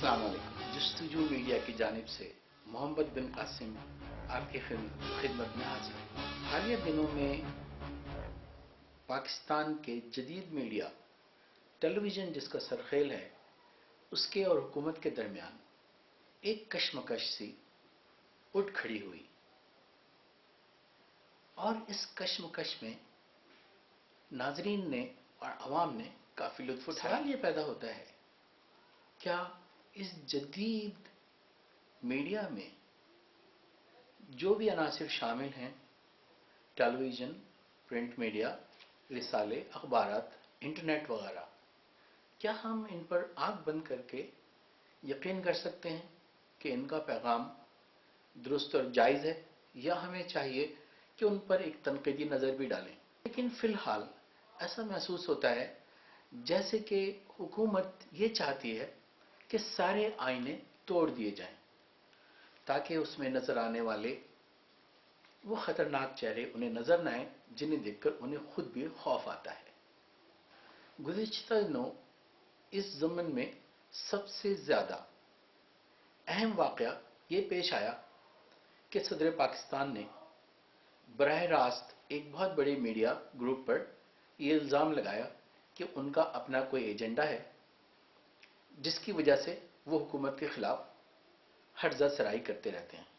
السلام علیکم۔ جستجو میڈیا کی جانب سے محمد بن قاسم آپ کی خدمت میں حاضر ہے۔ حالیہ دنوں میں پاکستان کے جدید میڈیا ٹیلی ویژن جس کا سرخیل ہے اس کے اور حکومت کے درمیان ایک کشمکش سی اٹھ کھڑی ہوئی، اور اس کشمکش میں ناظرین نے اور عوام نے کافی لطف اٹھایا۔ سوال یہ پیدا ہوتا ہے، کیا اس جدید میڈیا میں جو بھی عناصر شامل ہیں، ٹیلی ویژن، پرنٹ میڈیا، رسالے، اخبارات، انٹرنیٹ وغیرہ، کیا ہم ان پر آنکھ بند کر کے یقین کر سکتے ہیں کہ ان کا پیغام درست اور جائز ہے، یا ہمیں چاہیے کہ ان پر ایک تنقیدی نظر بھی ڈالیں؟ لیکن فی الحال ایسا محسوس ہوتا ہے جیسے کہ حکومت یہ چاہتی ہے کہ سارے آئینے توڑ دیے جائیں تاکہ اس میں نظر آنے والے وہ خطرناک چہرے انہیں نظر نہ آئیں جنہیں دیکھ کر انہیں خود بھی خوف آتا ہے۔ گزشتہ دنوں اس ضمن میں سب سے زیادہ اہم واقعہ یہ پیش آیا کہ صدر پاکستان نے براہ راست ایک بہت بڑے میڈیا گروپ پر یہ الزام لگایا کہ ان کا اپنا کوئی ایجنڈا ہے جس کی وجہ سے وہ حکومت کے خلاف ہرزہ سرائی کرتے رہتے ہیں۔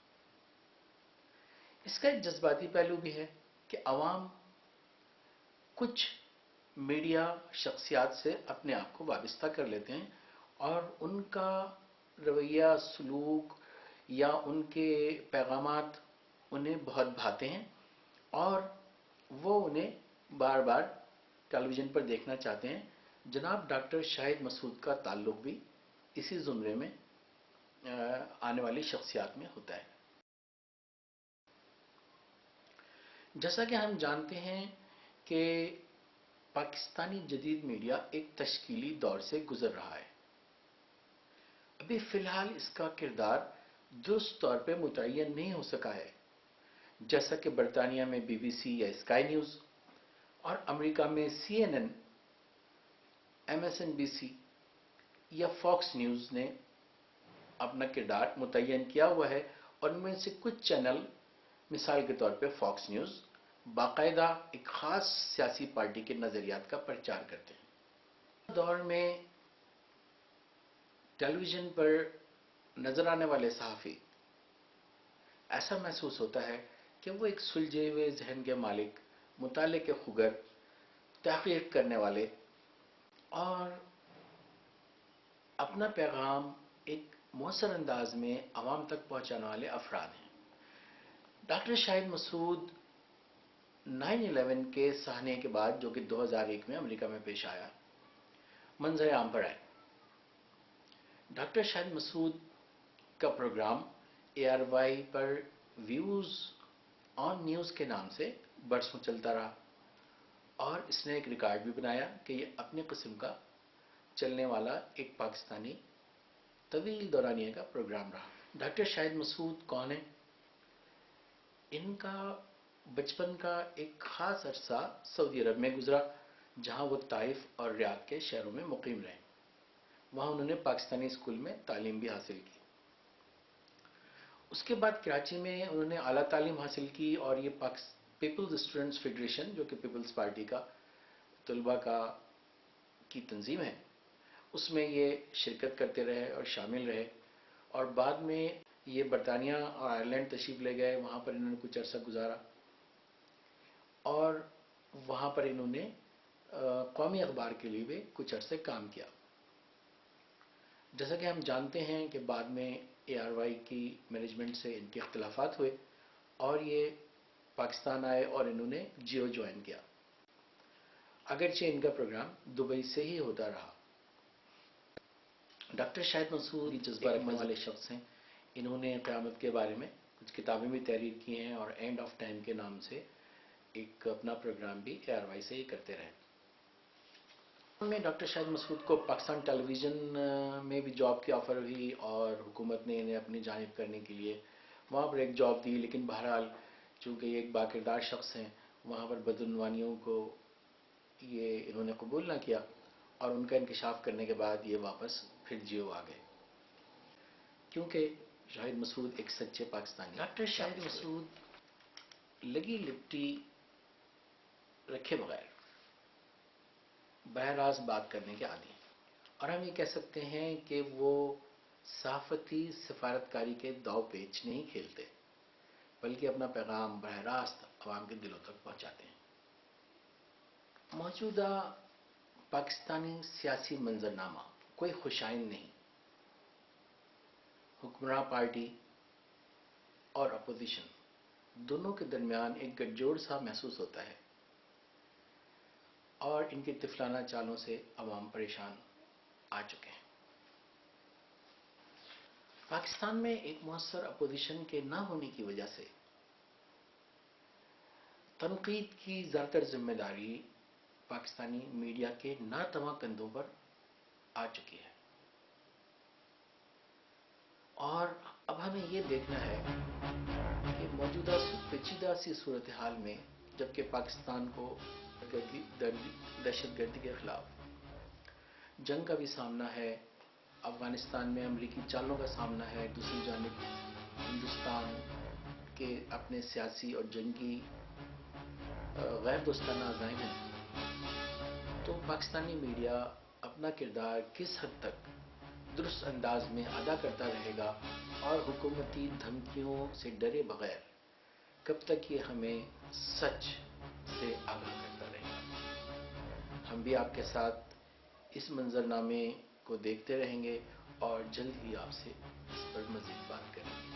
اس کا ایک جذباتی پہلو بھی ہے کہ عوام کچھ میڈیا شخصیات سے اپنے آپ کو وابستہ کر لیتے ہیں اور ان کا رویہ، سلوک یا ان کے پیغامات انہیں بہت بھاتے ہیں اور وہ انہیں بار بار ٹیلی ویژن پر دیکھنا چاہتے ہیں۔ جناب ڈاکٹر شاہد مسعود کا تعلق بھی اسی زمرے میں آنے والی شخصیات میں ہوتا ہے۔ جیسا کہ ہم جانتے ہیں کہ پاکستانی جدید میڈیا ایک تشکیلی دور سے گزر رہا ہے۔ ابھی فی الحال اس کا کردار درست طور پہ متعین نہیں ہو سکا ہے، جیسا کہ برطانیہ میں بی بی سی یا اسکائی نیوز، اور امریکہ میں C N N, M S N B C یا فاکس نیوز نے اپنا کردار متعین کیا ہوا ہے، اور ان میں سے کچھ چینل، مثال کے طور پہ فاکس نیوز، باقاعدہ ایک خاص سیاسی پارٹی کے نظریات کا پرچار کرتے ہیں۔ دور میں ٹیلی ویژن پر نظر آنے والے صحافی ایسا محسوس ہوتا ہے کہ وہ ایک سلجھے ہوئے ذہن کے مالک، مطالعے کے خگر، تحقیق کرنے والے اور اپنا پیغام ایک مؤثر انداز میں عوام تک پہنچانے والے افراد ہیں۔ ڈاکٹر شاہد مسعود 9/11 کے سہنے کے بعد، جو کہ 2001 میں امریکہ میں پیش آیا، منظر عام پر آئے۔ ڈاکٹر شاہد مسعود کا پروگرام اے آر وائی پر ویوز آن نیوز کے نام سے برسوں چلتا رہا، اور اس نے ایک ریکارڈ بھی بنایا کہ یہ اپنی قسم کا چلنے والا ایک پاکستانی طویل دورانیے کا پروگرام رہا۔ ڈاکٹر شاہد مسعود کون ہیں؟ ان کا بچپن کا ایک خاص عرصہ سعودی عرب میں گزرا، جہاں وہ طائف اور ریاض کے شہروں میں مقیم رہے۔ وہاں انہوں نے پاکستانی اسکول میں تعلیم بھی حاصل کی۔ اس کے بعد کراچی میں انہوں نے اعلیٰ تعلیم حاصل کی، اور یہ پیپلز اسٹوڈنٹس فیڈریشن، جو کہ پیپلز پارٹی کا طلباء کی تنظیم ہے، اس میں یہ شرکت کرتے رہے اور شامل رہے، اور بعد میں یہ برطانیہ اور آئرلینڈ تشریف لے گئے۔ وہاں پر انہوں نے کچھ عرصہ گزارا، اور وہاں پر انہوں نے قومی اخبار کے لیے بھی کچھ عرصے کام کیا۔ جیسا کہ ہم جانتے ہیں کہ بعد میں اے آر وائی کی مینجمنٹ سے ان کے اختلافات ہوئے، اور یہ پاکستان آئے اور انہوں نے جیو جوائن کیا، اگرچہ ان کا پروگرام دبئی سے ہی ہوتا رہا۔ ڈاکٹر شاہد مسعود جذبہ رکھنے والے شخص ہیں۔ انہوں نے قیامت کے بارے میں کچھ کتابیں بھی تحریر کی ہیں، اور اینڈ آف ٹائم کے نام سے ایک اپنا پروگرام بھی اے آر وائی سے ہی کرتے رہے۔ میں ڈاکٹر شاہد مسعود کو پاکستان ٹیلی ویژن میں بھی جاب کی آفر ہوئی، اور حکومت نے انہیں اپنی جانب کرنے کے لیے وہاں پر ایک جاب دی، لیکن بہرحال چونکہ یہ ایک باکردار شخص ہیں، وہاں پر بدعنوانیوں کو انہوں نے قبول نہ کیا، اور ان کا انکشاف کرنے کے بعد یہ واپس پھر جیو آ گئے۔ کیونکہ شاہد مسعود ایک سچے پاکستانی ڈاکٹر شاہد مسعود لگی لپٹی رکھے بغیر براہ راست بات کرنے کے عادی ہیں، اور ہم یہ کہہ سکتے ہیں کہ وہ صحافتی سفارتکاری کے داؤ پیچ نہیں کھیلتے، بلکہ اپنا پیغام براہ راست عوام کے دلوں تک پہنچاتے ہیں۔ موجودہ پاکستانی سیاسی منظرنامہ کوئی خوشائند نہیں، حکمراں پارٹی اور اپوزیشن دونوں کے درمیان ایک گٹھ جوڑ سا محسوس ہوتا ہے، اور ان کی طفلانہ چالوں سے عوام پریشان آ چکے ہیں۔ پاکستان میں ایک مؤثر اپوزیشن کے نہ ہونے کی وجہ سے تنقید کی زیادہ تر ذمہ داری پاکستانی میڈیا کے ناتواں کندھوں پر آ چکی ہے، اور اب ہمیں یہ دیکھنا ہے کہ موجودہ پیچیدہ سی صورتحال میں، جبکہ پاکستان کو دہشت گردی کے خلاف جنگ کا بھی سامنا ہے، افغانستان میں امریکی چالوں کا سامنا ہے، دوسری جانب ہندوستان کے اپنے سیاسی اور جنگی غیر دوستانہ عزائم ہیں، تو پاکستانی میڈیا اپنا کردار کس حد تک درست انداز میں ادا کرتا رہے گا، اور حکومتی دھمکیوں سے ڈرے بغیر کب تک یہ ہمیں سچ سے آگاہ کرتا رہے گا۔ ہم بھی آپ کے ساتھ اس منظرنامے کو دیکھتے رہیں گے اور جلد ہی آپ سے اس پر مزید بات کریں گے۔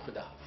خدا حافظ۔